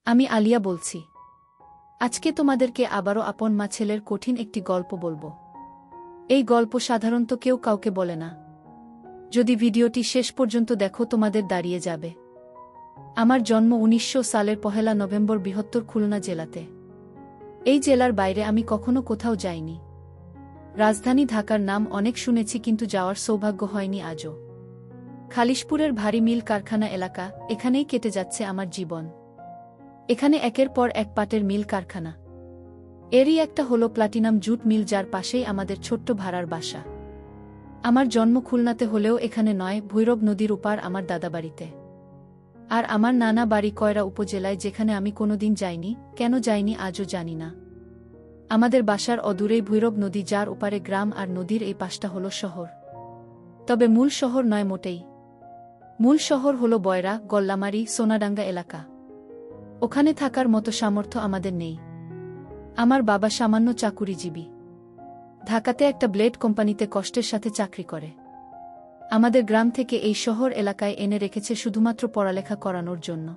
আমি আলিয়া বলছি। আজকে তোমাদেরকে আবারও আপন মা ছেলের কঠিন একটি গল্প বলবো। এই গল্প সাধারণত কেউ কাউকে বলে না। যদি ভিডিওটি শেষ পর্যন্ত দেখো তোমাদের দাঁড়িয়ে যাবে। আমার জন্ম ১৯০০ সালের ১ নভেম্বর বৃহত্তর খুলনা জেলাতে। এই জেলার বাইরে আমি কখনো কোথাও যাইনি। রাজধানী ঢাকার নাম অনেক শুনেছি, কিন্তু যাওয়ার সৌভাগ্য হয়নি আজও। খালিশপুরের ভারী মিল কারখানা এলাকা, এখানেই কেটে যাচ্ছে আমার জীবন। এখানে একের পর এক পাটের মিল কারখানা। এরই একটা হলো প্লাটিনাম জুট মিল, যার পাশেই আমাদের ছোট্ট ভাড়ার বাসা। আমার জন্ম খুলনাতে হলেও এখানে নয়, ভৈরব নদীর উপার আমার দাদাবাড়িতে। আর আমার নানা বাড়ি কয়রা উপজেলায়, যেখানে আমি কোনোদিন যাইনি। কেন যাইনি আজও জানি না। আমাদের বাসার অদূরেই ভৈরব নদী, যার ওপারে গ্রাম, আর নদীর এই পাশটা হলো শহর। তবে মূল শহর নয় মোটেই। মূল শহর হলো বয়রা, গল্লামারি, সোনাডাঙ্গা এলাকা। ওখানে থাকার মতো সামর্থ্য আমাদের নেই। আমার বাবা সামান্য চাকুরিজীবী। ঢাকাতে একটা ব্লেড কোম্পানিতে কষ্টের সাথে চাকরি করে। আমাদের গ্রাম থেকে এই শহর এলাকায় এনে রেখেছে শুধুমাত্র পড়ালেখা করানোর জন্য।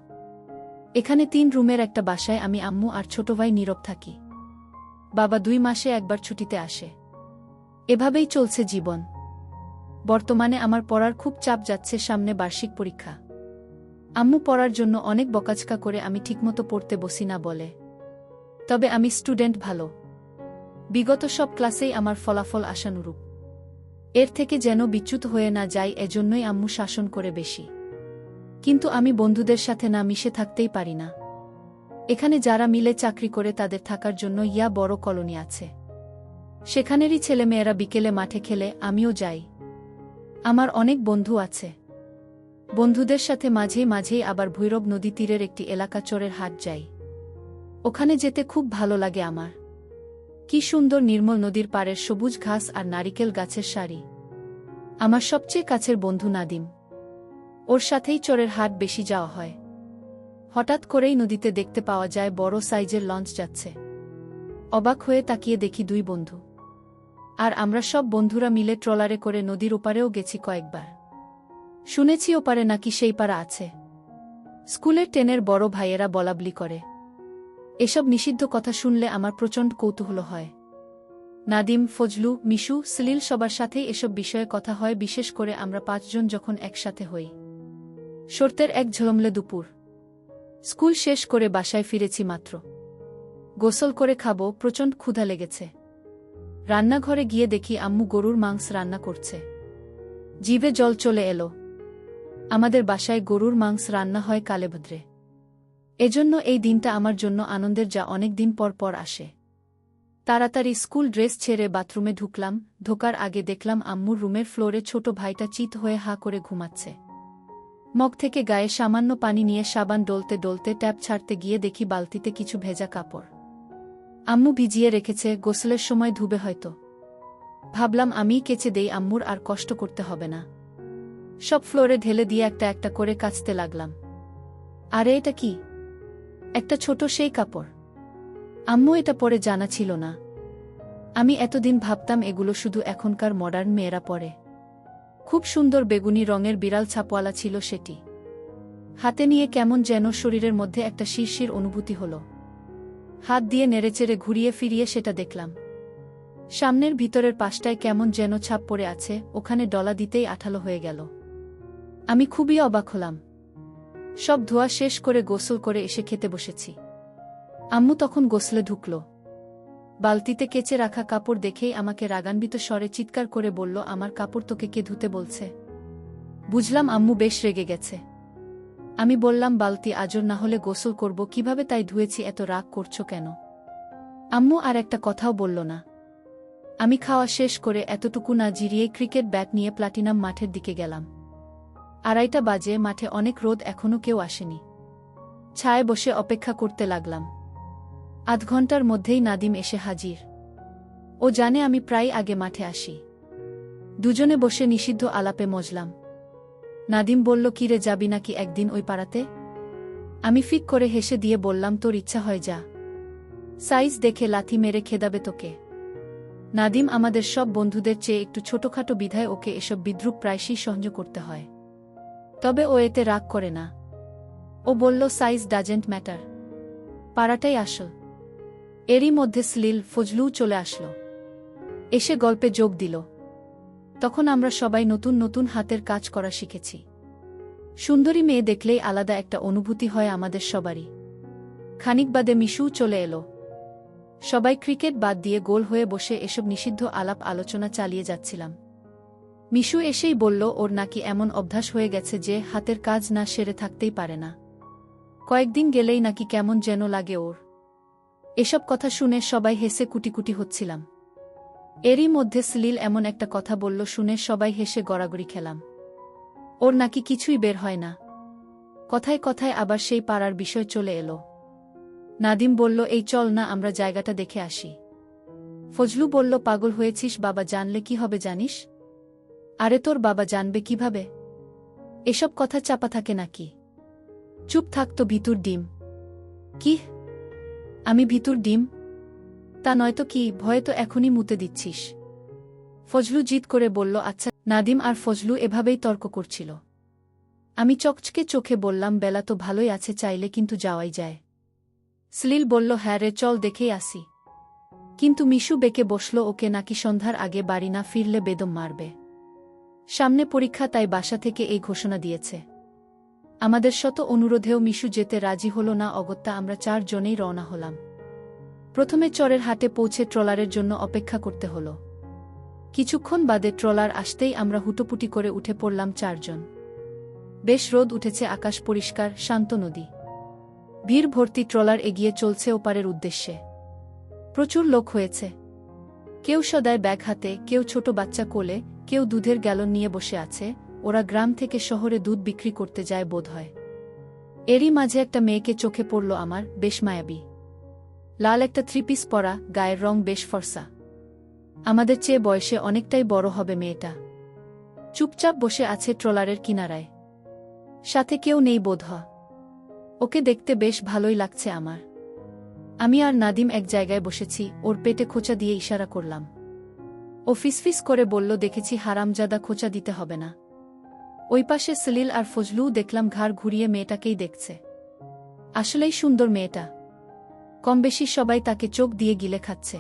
এখানে ৩ রুমের একটা বাসায় আমি, আম্মু আর ছোট ভাই নীরব থাকি। বাবা ২ মাসে একবার ছুটিতে আসে। এভাবেই চলছে জীবন। বর্তমানে আমার পড়ার খুব চাপ যাচ্ছে, সামনে বার্ষিক পরীক্ষা। আম্মু পড়ার জন্য অনেক বকাঝকা করে, আমি ঠিকমতো পড়তে বসি না বলে। তবে আমি স্টুডেন্ট ভালো। বিগত সব ক্লাসেই আমার ফলাফল আশানুরূপ। এর থেকে যেন বিচ্যুত হয়ে না যাই, এজন্যই আম্মু শাসন করে বেশি। কিন্তু আমি বন্ধুদের সাথে না মিশে থাকতেই পারি না। এখানে যারা মিলে চাকরি করে, তাদের থাকার জন্য বড় কলোনি আছে। সেখানেরই ছেলেমেয়েরা বিকেলে মাঠে খেলে, আমিও যাই। আমার অনেক বন্ধু আছে। বন্ধুদের সাথে মাঝে মাঝেই আবার ভৈরব নদী তীরের একটি এলাকা চরের হাট যাই। ওখানে যেতে খুব ভালো লাগে আমার। কি সুন্দর নির্মল নদীর পাড়ের সবুজ ঘাস আর নারিকেল গাছের সারি। আমার সবচেয়ে কাছের বন্ধু নাদিম। ওর সাথেই চরের হাট বেশি যাওয়া হয়। হঠাৎ করেই নদীতে দেখতে পাওয়া যায় বড় সাইজের লঞ্চ যাচ্ছে। অবাক হয়ে তাকিয়ে দেখি ২ বন্ধু। আর আমরা সব বন্ধুরা মিলে ট্রলারে করে নদীর ওপারেও গেছি কয়েকবার। শুনেছি ওপারে নাকি সেই পাড়া আছে। স্কুলের 10-এর বড় ভাইয়েরা বলাবলি করে। এসব নিষিদ্ধ কথা শুনলে আমার প্রচণ্ড কৌতূহল হয়। নাদিম, ফজলু, মিশু, সলিল সবার সাথেই এসব বিষয়ে কথা হয়, বিশেষ করে আমরা ৫ জন যখন একসাথে হই। শর্তের এক ঝলমলে দুপুর। স্কুল শেষ করে বাসায় ফিরেছি মাত্র। গোসল করে খাবো, প্রচণ্ড ক্ষুধা লেগেছে। রান্নাঘরে গিয়ে দেখি আম্মু গরুর মাংস রান্না করছে। জিভে জল চলে এলো। আমাদের বাসায় গরুর মাংস রান্না হয় কালেভদ্রে। এজন্য এই দিনটা আমার জন্য আনন্দের, যা অনেক দিন পর পর আসে। তাড়াতাড়ি স্কুল ড্রেস ছেড়ে বাথরুমে ঢুকলাম। ঢোকার আগে দেখলাম আম্মুর রুমের ফ্লোরে ছোট ভাইটা চিত হয়ে হা করে ঘুমাচ্ছে। মগ থেকে গায়ে সামান্য পানি নিয়ে সাবান ডলতে ডলতে ট্যাপ ছাড়তে গিয়ে দেখি বালতিতে কিছু ভেজা কাপড়। আম্মু ভিজিয়ে রেখেছে, গোসলের সময় ধুবে হয়তো। ভাবলাম আমিই কেচে দেই, আম্মুর আর কষ্ট করতে হবে না। সব ফ্লোরে ঢেলে দিয়ে একটা একটা করে কাচতে লাগলাম। আরে এটা কি? একটা ছোট সেই কাপড়। আম্মু এটা পরে জানা ছিল না। আমি এতদিন ভাবতাম এগুলো শুধু এখনকার মডার্ন মেয়েরা পরে। খুব সুন্দর বেগুনি রঙের বিড়াল ছাপওয়ালা ছিল সেটি। হাতে নিয়ে কেমন যেন শরীরের মধ্যে একটা শিরশির অনুভূতি হলো। হাত দিয়ে নেড়েচেড়ে ঘুরিয়ে ফিরিয়ে সেটা দেখলাম। সামনের ভিতরের পাশটায় কেমন যেন ছাপ পড়ে আছে, ওখানে ডলা দিতেই আঠালো হয়ে গেল। আমি খুবই অবাক হলাম। সব ধোয়া শেষ করে গোসল করে এসে খেতে বসেছি। আম্মু তখন গোসলে ঢুকল। বালতিতে কেচে রাখা কাপড় দেখেই আমাকে রাগান্বিত স্বরে চিৎকার করে বলল, আমার কাপড় তোকে কে ধুতে বলছে? বুঝলাম আম্মু বেশ রেগে গেছে। আমি বললাম, বালতি আজর না হলে গোসল করব কিভাবে, তাই ধুয়েছি। এত রাগ করছো কেন? আম্মু আর একটা কথাও বলল না। আমি খাওয়া শেষ করে এতটুকু না জিরিয়ে ক্রিকেট ব্যাট নিয়ে প্লাটিনাম মাঠের দিকে গেলাম। 2:30 বাজে, মাঠে অনেক রোদ, এখনো কেউ আসেনি। ছায়ে বসে অপেক্ষা করতে লাগলাম। আধ ঘন্টার মধ্যেই নাদিম এসে হাজির। ও জানে আমি প্রায় আগে মাঠে আসি। দুজনে বসে নিষিদ্ধ আলাপে মজলাম। নাদিম বলল, কিরে, যাবি নাকি একদিন ওই পাড়াতে? আমি ফিক করে হেসে দিয়ে বললাম, তোর ইচ্ছা হয় যা। সাইজ দেখে লাথি মেরে খেদাবে তোকে। নাদিম আমাদের সব বন্ধুদের চেয়ে একটু ছোটখাটো বিধায় ওকে এসব বিদ্রূপ প্রায়শই সহ্য করতে হয়। তবে ও এতে রাগ করে না। ও বলল, সাইজ ডাজেন্ট ম্যাটার। পাড়াটাই আসল। এরই মধ্যে সলিল, ফজলুও চলে আসলো, এসে গল্পে যোগ দিল। তখন আমরা সবাই নতুন নতুন হাতের কাজ করা শিখেছি। সুন্দরী মেয়ে দেখলেই আলাদা একটা অনুভূতি হয় আমাদের সবারই। খানিক বাদে মিশুও চলে এলো। সবাই ক্রিকেট বাদ দিয়ে গোল হয়ে বসে এসব নিষিদ্ধ আলাপ আলোচনা চালিয়ে যাচ্ছিলাম। মিশু এসেই বলল ওর নাকি এমন অভ্যাস হয়ে গেছে যে হাতের কাজ না সেরে থাকতেই পারে না। কয়েকদিন গেলেই নাকি কেমন যেন লাগে ওর। এসব কথা শুনে সবাই হেসে কুটিকুটি হচ্ছিলাম। এরই মধ্যে সলিল এমন একটা কথা বলল শুনে সবাই হেসে গড়াগড়ি খেলাম। ওর নাকি কিছুই বের হয় না। কথায় কথায় আবার সেই পাড়ার বিষয় চলে এলো। নাদিম বলল, এই চল না আমরা জায়গাটা দেখে আসি। ফজলু বলল, পাগল হয়েছিস, বাবা জানলে কি হবে জানিস? আরে তোর বাবা জানবে কিভাবে? এসব কথা চাপা থাকে নাকি? চুপ থাক তো, ভিতুর ডিম। কি? আমি ভিতুর ডিম? তা নয়তো কি, ভয়ে তো এখনই মুতে দিচ্ছিস। ফজলু জিদ করে বলল, আচ্ছা। নাদিম আর ফজলু এভাবেই তর্ক করছিল। আমি চকচকে চোখে বললাম, বেলা তো ভালোই আছে, চাইলে কিন্তু যাওয়াই যায়। সলিল বলল, হ্যাঁ রে, চল দেখেই আসি। কিন্তু মিশু বেঁকে বসল, ওকে নাকি সন্ধ্যার আগে বাড়ি না ফিরলে বেদম মারবে। সামনে পরীক্ষা, তাই বাসা থেকে এই ঘোষণা দিয়েছে। আমাদের শত অনুরোধেও মিশু যেতে রাজি হল না। অগত্যা আমরা 4 জনেই রওনা হলাম। প্রথমে চরের হাটে পৌঁছে ট্রলারের জন্য অপেক্ষা করতে হল। কিছুক্ষণ বাদে ট্রলার আসতেই আমরা হুটোপুটি করে উঠে পড়লাম 4 জন। বেশ রোদ উঠেছে, আকাশ পরিষ্কার, শান্ত নদী। ভিড় ভর্তি ট্রলার এগিয়ে চলছে ওপারের উদ্দেশ্যে। প্রচুর লোক হয়েছে। কেউ সদায় ব্যাগ হাতে, কেউ ছোট বাচ্চা কোলে, কেউ দুধের গ্যালন নিয়ে বসে আছে। ওরা গ্রাম থেকে শহরে দুধ বিক্রি করতে যায় বোধহয়। এরই মাঝে একটা মেয়েকে চোখে পড়ল আমার, বেশ মায়াবী। লাল একটা 3 পিস পরা, গায়ের রং বেশ ফর্সা। আমাদের চেয়ে বয়সে অনেকটাই বড় হবে মেয়েটা। চুপচাপ বসে আছে ট্রলারের কিনারায়। সাথে কেউ নেই বোধহয়। ওকে দেখতে বেশ ভালোই লাগছে আমার। আমি আর নাদিম এক জায়গায় বসেছি, ওর পেটে খোঁচা দিয়ে ইশারা করলাম। ও ফিসফিস করে বলল, দেখেছি হারামজাদা, খোঁচা দিতে হবে না। ওই পাশে সলিল আর ফজলুও দেখলাম ঘাড় ঘুরিয়ে মেয়েটাকেই দেখছে। আসলেই সুন্দর মেয়েটা। কমবেশি সবাই তাকে চোখ দিয়ে গিলে খাচ্ছে।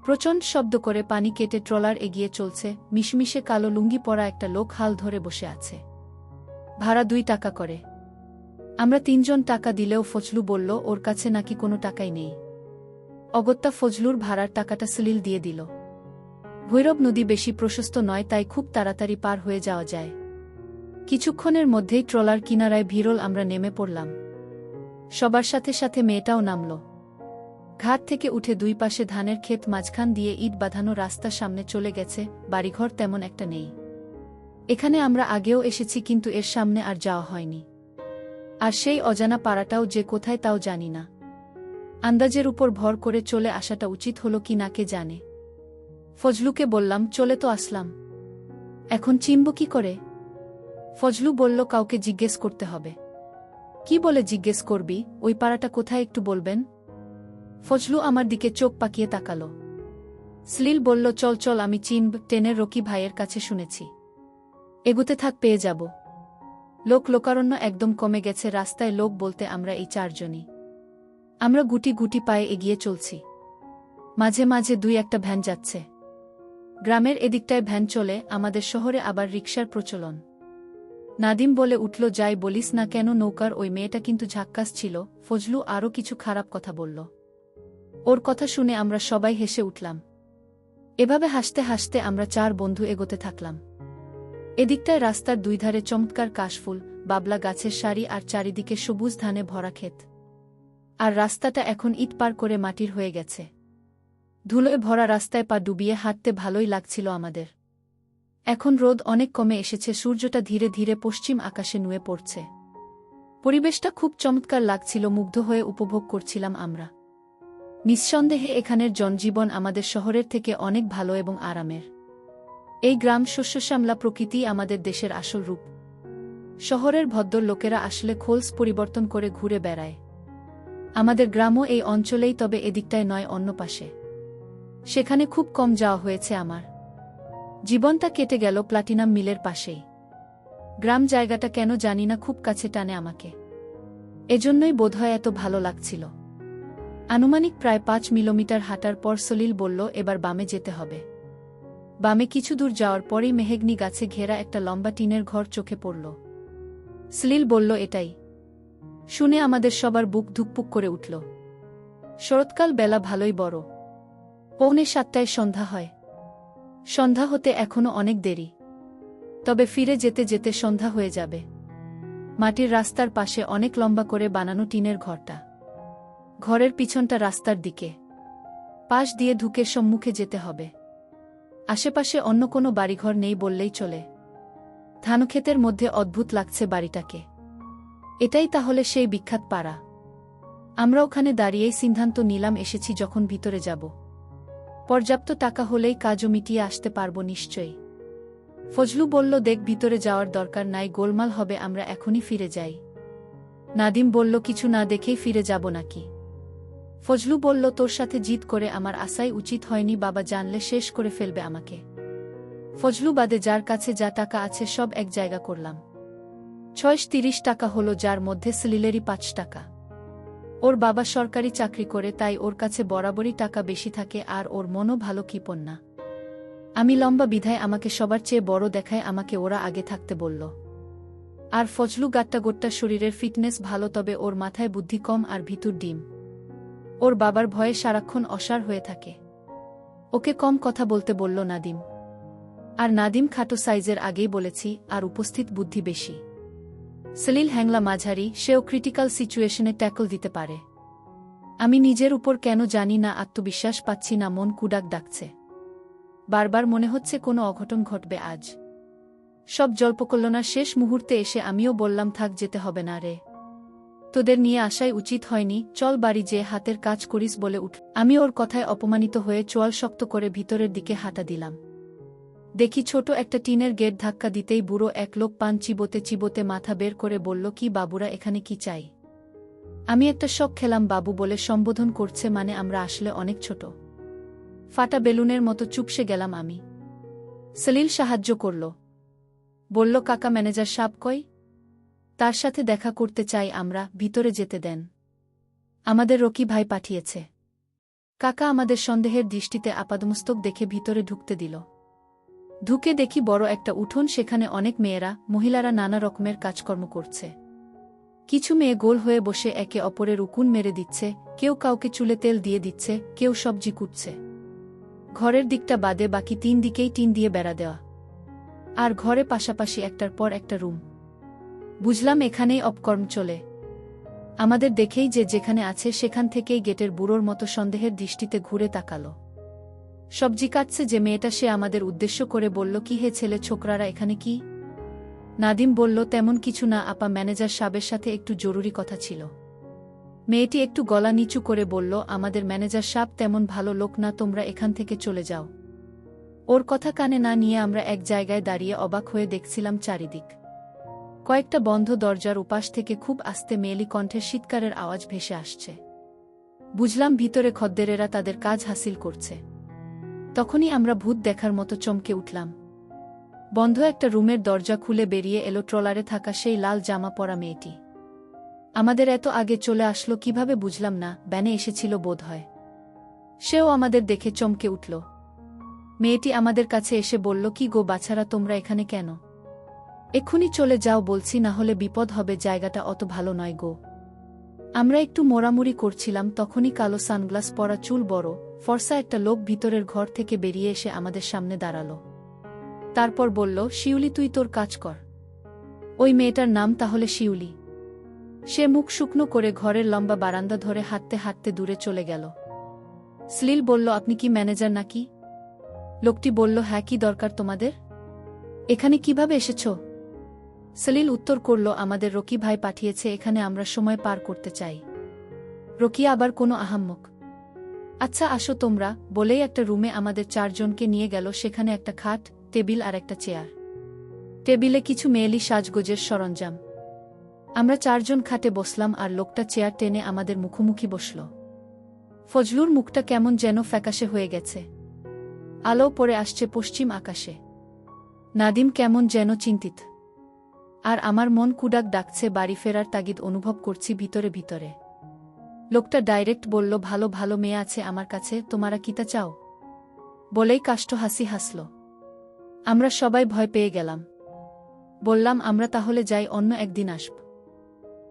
প্রচণ্ড শব্দ করে পানি কেটে ট্রলার এগিয়ে চলছে। মিশমিশে কালো লুঙ্গি পরা একটা লোক হাল ধরে বসে আছে। ভাড়া 2 টাকা করে। আমরা 3 জন টাকা দিলেও ফজলু বলল ওর কাছে নাকি কোনো টাকাই নেই। অগত্যা ফজলুর ভাড়ার টাকাটা সলিল দিয়ে দিল। ভৈরব নদী বেশি প্রশস্ত নয়, তাই খুব তাড়াতাড়ি পার হয়ে যাওয়া যায়। কিছুক্ষণের মধ্যেই ট্রলার কিনারায় ভিড়ল। আমরা নেমে পড়লাম। সবার সাথে সাথে মেয়েটাও নামল। ঘাট থেকে উঠে 2 পাশে ধানের ক্ষেত, মাঝখান দিয়ে ইট বাঁধানো রাস্তা, সামনে চলে গেছে। বাড়িঘর তেমন একটা নেই। এখানে আমরা আগেও এসেছি, কিন্তু এর সামনে আর যাওয়া হয়নি। আর সেই অজানা পাড়াটাও যে কোথায় তাও জানি না। আন্দাজের উপর ভর করে চলে আসাটা উচিত হলো কি না কে জানে। ফজলুকে বললাম, চলে তো আসলাম, এখন চিনব কি করে? ফজলু বলল, কাউকে জিজ্ঞেস করতে হবে। কি বলে জিজ্ঞেস করবি? ওই পাড়াটা কোথায় একটু বলবেন? ফজলু আমার দিকে চোখ পাকিয়ে তাকালো। সলিল বলল, চল চল, আমি চিনব, ট্রেনের রকি ভাইয়ের কাছে শুনেছি। এগুতে থাক, পেয়ে যাব। লোক লোকারণ্য একদম কমে গেছে। রাস্তায় লোক বলতে আমরা এই 4 জনই। আমরা গুটি গুটি পায়ে এগিয়ে চলছি। মাঝে মাঝে 2-1টা ভ্যান যাচ্ছে। গ্রামের এদিকটায় ভ্যান চলে, আমাদের শহরে আবার রিকশার প্রচলন। নাদিম বলে উঠল, যাই বলিস না কেন, নৌকার ওই মেয়েটা কিন্তু ঝাক্কাস ছিল। ফজলু আরও কিছু খারাপ কথা বলল। ওর কথা শুনে আমরা সবাই হেসে উঠলাম। এভাবে হাসতে হাসতে আমরা 4 বন্ধু এগোতে থাকলাম। এদিকটায় রাস্তার 2 ধারে চমৎকার কাশফুল, বাবলা গাছের সারি আর চারিদিকে সবুজ ধানে ভরা ক্ষেত। আর রাস্তাটা এখন ইট পার করে মাটির হয়ে গেছে। ধুলোয় ভরা রাস্তায় পা ডুবিয়ে হাঁটতে ভালোই লাগছিল আমাদের। এখন রোদ অনেক কমে এসেছে, সূর্যটা ধীরে ধীরে পশ্চিম আকাশে নুয়ে পড়ছে। পরিবেশটা খুব চমৎকার লাগছিল, মুগ্ধ হয়ে উপভোগ করছিলাম আমরা। নিঃসন্দেহে এখানের জনজীবন আমাদের শহরের থেকে অনেক ভালো এবং আরামের। এই গ্রাম শস্যশ্যামলা প্রকৃতি আমাদের দেশের আসল রূপ। শহরের ভদ্র লোকেরা আসলে খোলস পরিবর্তন করে ঘুরে বেড়ায়। আমাদের গ্রামও এই অঞ্চলেই, তবে এদিকটায় নয়, অন্য পাশে। সেখানে খুব কম যাওয়া হয়েছে আমার। জীবনটা কেটে গেল প্লাটিনাম মিলের পাশেই। গ্রাম জায়গাটা কেন জানি না খুব কাছে টানে আমাকে। এজন্যই বোধহয় এত ভালো লাগছিল। আনুমানিক প্রায় ৫ কিলোমিটার হাঁটার পর সলিল বলল, এবার বামে যেতে হবে। বামে কিছু দূর যাওয়ার পরেই মেহেগনি গাছে ঘেরা একটা লম্বা টিনের ঘর চোখে পড়ল। সলিল বলল, এটাই। শুনে আমাদের সবার বুক ধুকপুক করে উঠল। শরৎকাল, বেলা ভালোই বড়। 6:45 সন্ধ্যা হয়। সন্ধ্যা হতে এখনো অনেক দেরি, তবে ফিরে যেতে যেতে সন্ধ্যা হয়ে যাবে। মাটির রাস্তার পাশে অনেক লম্বা করে বানানো টিনের ঘরটা। ঘরের পিছনটা রাস্তার দিকে, পাশ দিয়ে ঢুকে সম্মুখে যেতে হবে। আশেপাশে অন্য কোনো বাড়িঘর নেই বললেই চলে। ধানক্ষেতের মধ্যে অদ্ভুত লাগছে বাড়িটাকে। এটাই তাহলে সেই বিখ্যাত পাড়া। আমরা ওখানে দাঁড়িয়েই সিদ্ধান্ত নিলাম, এসেছি যখন ভিতরে যাব, পর্যাপ্ত টাকা হলেই কাজও মিটিয়ে আসতে পারব নিশ্চয়ই। ফজলু বলল, দেখ, ভিতরে যাওয়ার দরকার নাই, গোলমাল হবে, আমরা এখনই ফিরে যাই। নাদিম বলল, কিছু না দেখেই ফিরে যাব নাকি? ফজলু বলল, তোর সাথে জিদ করে আমার আসাই উচিত হয়নি, বাবা জানলে শেষ করে ফেলবে আমাকে। ফজলু বাদে যার কাছে যা টাকা আছে সব এক জায়গা করলাম। 30 টাকা হলো, যার মধ্যে সলিলেরই 5 টাকা। ওর বাবা সরকারি চাকরি করে, তাই ওর কাছে বরাবরই টাকা বেশি থাকে, আর ওর মনও ভালো কিপন না। আমি লম্বা বিধায় আমাকে সবার চেয়ে বড় দেখায়, আমাকে ওরা আগে থাকতে বলল। আর ফজলু গাট্টা গোট্টা, শরীরের ফিটনেস ভালো, তবে ওর মাথায় বুদ্ধি কম আর ভিতর ডিম। ওর বাবার ভয়ে সারাক্ষণ অসাড় হয়ে থাকে। ওকে কম কথা বলতে বলল নাদিম। আর নাদিম খাটো সাইজের, আগেই বলেছি, আর উপস্থিত বুদ্ধি বেশি। সলিল হ্যাংলা মাঝারি, সেও ক্রিটিক্যাল সিচুয়েশনে ট্যাকল দিতে পারে। আমি নিজের উপর কেন জানি না আত্মবিশ্বাস পাচ্ছি না, মন কুডাক ডাকছে। বারবার মনে হচ্ছে কোনো অঘটন ঘটবে আজ। সব জল্পকল্পনার শেষ মুহূর্তে এসে আমিও বললাম, থাক, যেতে হবে না রে, তোদের নিয়ে আসাই উচিত হয়নি, চল বাড়ি যেয়ে হাতের কাজ করিস বলে উঠ। আমি ওর কথায় অপমানিত হয়ে চোয়াল শক্ত করে ভিতরের দিকে হাঁটা দিলাম। দেখি ছোট একটা টিনের গেট ধাক্কা দিতেই বুড়ো এক লোক পান চিবোতে চিবোতে মাথা বের করে বলল, কি বাবুরা, এখানে কি চাই? আমি একটা শক খেলাম, বাবু বলে সম্বোধন করছে মানে আমরা আসলে অনেক ছোট। ফাটা বেলুনের মতো চুপসে গেলাম আমি। সলিল সাহায্য করল, বলল, কাকা, ম্যানেজার সাব কই? তার সাথে দেখা করতে চাই আমরা, ভিতরে যেতে দেন। আমাদের রকি ভাই পাঠিয়েছে। কাকা আমাদের সন্দেহের দৃষ্টিতে আপাদমস্তক দেখে ভিতরে ঢুকতে দিল। ঢুকে দেখি বড় একটা উঠোন, সেখানে অনেক মেয়েরা, মহিলারা নানা রকমের কাজকর্ম করছে। কিছু মেয়ে গোল হয়ে বসে একে অপরের উকুন মেরে দিচ্ছে, কেউ কাউকে চুলে তেল দিয়ে দিচ্ছে, কেউ সবজি কুটছে। ঘরের দিকটা বাদে বাকি 3 দিকেই টিন দিয়ে বেড়া দেওয়া, আর ঘরে পাশাপাশি একটার পর একটা রুম। বুঝলাম এখানেই অপকর্ম চলে। আমাদের দেখেই যে যেখানে আছে সেখান থেকেই গেটের বুড়োর মতো সন্দেহের দৃষ্টিতে ঘুরে তাকালো। সবজি কাটছে যে মেয়েটা, সে আমাদের উদ্দেশ্য করে বলল, কি হে ছেলে ছোকরারা, এখানে কি? নাদিম বলল, তেমন কিছু না আপা, ম্যানেজার সাহেবের সাথে একটু জরুরি কথা ছিল। মেয়েটি একটু গলা নিচু করে বলল, আমাদের ম্যানেজার সাহেব তেমন ভালো লোক না, তোমরা এখান থেকে চলে যাও। ওর কথা কানে না নিয়ে আমরা এক জায়গায় দাঁড়িয়ে অবাক হয়ে দেখছিলাম চারিদিক। কয়েকটা বন্ধ দরজার উপাস থেকে খুব আস্তে মেয়েলি কণ্ঠের শীতকারের আওয়াজ ভেসে আসছে। বুঝলাম ভিতরে খদ্দেরেরা তাদের কাজ হাসিল করছে। তখনই আমরা ভূত দেখার মতো চমকে উঠলাম। বন্ধ একটা রুমের দরজা খুলে বেরিয়ে এলো ট্রলারে থাকা সেই লাল জামা পরা মেয়েটি। আমাদের এত আগে চলে আসলো কিভাবে বুঝলাম না, ব্যানে এসেছিল বোধ হয়। সেও আমাদের দেখে চমকে উঠল। মেয়েটি আমাদের কাছে এসে বলল, কি গো বাছারা, তোমরা এখানে কেন? এক্ষুনি চলে যাও বলছি, না হলে বিপদ হবে, জায়গাটা অত ভালো নয় গো। আমরা একটু মোড়ামুড়ি করছিলাম, তখনই কালো সানগ্লাস পরা, চুল বড়, ফর্সা একটা লোক ভিতরের ঘর থেকে বেরিয়ে এসে আমাদের সামনে দাঁড়ালো। তারপর বলল, শিউলি, তুই তোর কাজ কর। ওই মেয়েটার নাম তাহলে শিউলি। সে মুখ শুকনো করে ঘরের লম্বা বারান্দা ধরে হাঁটতে হাঁটতে দূরে চলে গেল। সলিল বলল, আপনি কি ম্যানেজার নাকি? লোকটি বলল, হ্যাঁ, কি দরকার তোমাদের? এখানে কিভাবে এসেছ? সলিল উত্তর করল, আমাদের রকি ভাই পাঠিয়েছে এখানে, আমরা সময় পার করতে চাই। রকি আবার কোনো আহাম্মক? আচ্ছা আসো তোমরা, বলেই একটা রুমে আমাদের 4 জনকে নিয়ে গেল। সেখানে একটা খাট, টেবিল আর একটা চেয়ার। টেবিলে কিছু মেয়েলি সাজগোজের সরঞ্জাম। আমরা 4 জন খাটে বসলাম, আর লোকটা চেয়ার টেনে আমাদের মুখোমুখি বসল। ফজলুর মুখটা কেমন যেন ফ্যাকাশে হয়ে গেছে। আলো পড়ে আসছে পশ্চিম আকাশে। নাদিম কেমন যেন চিন্তিত। আর আমার মন কুডাক ডাকছে, বাড়ি ফেরার তাগিদ অনুভব করছি ভিতরে ভিতরে। লোকটা ডাইরেক্ট বলল, ভালো ভালো মেয়ে আছে আমার কাছে, তোমরা কিতা চাও? বলেই কাষ্ঠ হাসি হাসল। আমরা সবাই ভয় পেয়ে গেলাম। বললাম, আমরা তাহলে যাই, অন্য একদিন আসব।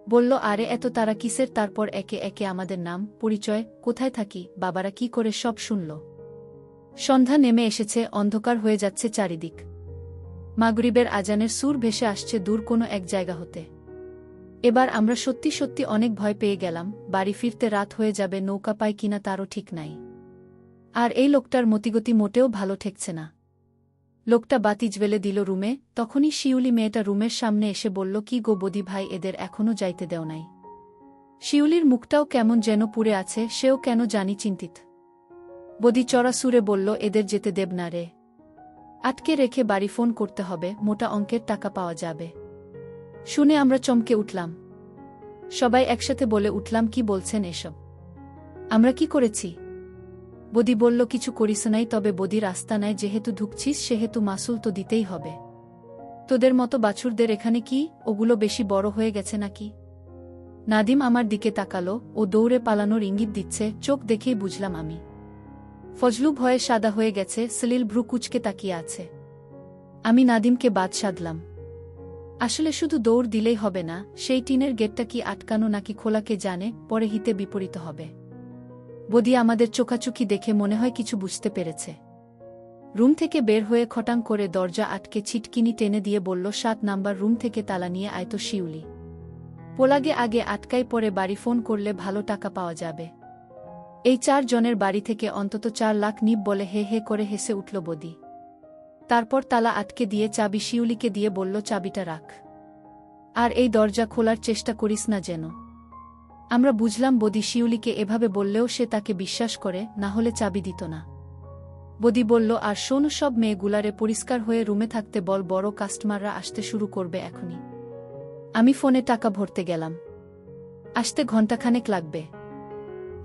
বলল, আরে এত তারা কিসের? তারপর একে একে আমাদের নাম, পরিচয়, কোথায় থাকি, বাবারা কি করে সব শুনল। সন্ধ্যা নেমে এসেছে, অন্ধকার হয়ে যাচ্ছে চারিদিক। মাগরিবের আজানের সুর ভেসে আসছে দূর কোনো এক জায়গা হতে। এবার আমরা সত্যি সত্যি অনেক ভয় পেয়ে গেলাম। বাড়ি ফিরতে রাত হয়ে যাবে, নৌকা পাই কিনা তারও ঠিক নাই। আর এই লোকটার মতিগতি মোটেও ভালো ঠেকছে না। লোকটা বাতি জ্বেলে দিল রুমে, তখনই শিউলি মেয়েটা রুমের সামনে এসে বলল, কি গো বদি ভাই, এদের এখনও যাইতে দেও নাই? শিউলির মুখটাও কেমন যেন পুড়ে আছে, সেও কেন জানি চিন্তিত। বদি চড়া সুরে বলল, এদের যেতে দেব না রে, আটকে রেখে বাড়ি ফোন করতে হবে, মোটা অঙ্কের টাকা পাওয়া যাবে। শুনে আমরা চমকে উঠলাম। সবাই একসাথে বলে উঠলাম, কি বলছেন এসব? আমরা কি করেছি? বদি বলল, কিছু করিস নাই, তবে বদির আস্থা নাই, যেহেতু ঢুকছিস সেহেতু মাসুল তো দিতেই হবে। তোদের মতো বাছুরদের এখানে কি, ওগুলো বেশি বড় হয়ে গেছে নাকি? নাদিম আমার দিকে তাকালো, ও দৌড়ে পালানোর ইঙ্গিত দিচ্ছে, চোখ দেখেই বুঝলাম আমি। ফজলু ভয়ে সাদা হয়ে গেছে, সলিল ভ্রু কুচকে তাকিয়ে আছে। আমি নাদিমকে বাদ সাধলাম। আসলে শুধু দৌড় দিলেই হবে না, সেই টিনের গেটটা কি আটকানো নাকি খোলা কে জানে, পরে হিতে বিপরীত হবে। বদি আমাদের চোখাচুকি দেখে মনে হয় কিছু বুঝতে পেরেছে। রুম থেকে বের হয়ে খটাং করে দরজা আটকে ছিটকিনি টেনে দিয়ে বলল, ৭ নাম্বার রুম থেকে তালা নিয়ে আয় তো শিউলি। পোলাগে আগে আটকাই, পরে বাড়ি ফোন করলে ভালো টাকা পাওয়া যাবে। এই ৪ জনের বাড়ি থেকে অন্তত ৪ লাখ নিব বলে হে হে করে হেসে উঠল বদি। তারপর তালা আটকে দিয়ে চাবি শিউলিকে দিয়ে বলল, চাবিটা রাখ, আর এই দরজা খোলার চেষ্টা করিস না যেন। আমরা বুঝলাম বদি শিউলিকে এভাবে বললেও সে তাকে বিশ্বাস করে, না হলে চাবি দিত না। বদি বলল, আর শোন, সব মেয়েগুলারে পরিষ্কার হয়ে রুমে থাকতে বল, বড় কাস্টমাররা আসতে শুরু করবে এখনই। আমি ফোনে টাকা ভরতে গেলাম, আসতে ঘণ্টাখানেক লাগবে।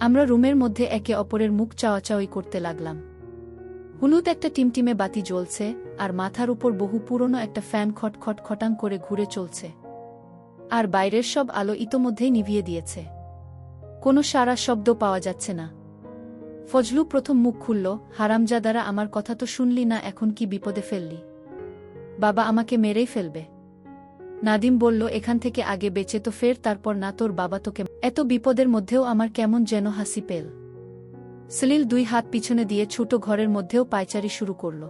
আমরা রুমের মধ্যে একে অপরের মুখ চাওয়াচাওয়ি করতে লাগলাম। হলুদ একটা টিমটিমে বাতি জ্বলছে, আর মাথার উপর বহু পুরনো একটা ফ্যান খটখট খটাং করে ঘুরে চলছে। আর বাইরের সব আলো ইতোমধ্যেই নিভিয়ে দিয়েছে, কোনো সারা শব্দ পাওয়া যাচ্ছে না। ফজলু প্রথম মুখ খুলল, হারামজাদারা, আমার কথা তো শুনলি না, এখন কি বিপদে ফেললি? বাবা আমাকে মেরেই ফেলবে। নাদিম বলল, এখান থেকে আগে বেঁচে তো ফের, তারপর না তোর বাবা তোকে। এত বিপদের মধ্যেও আমার কেমন যেন হাসি পেল। সলিল 2 হাত পিছনে দিয়ে ছোট ঘরের মধ্যেও পায়চারি শুরু করল।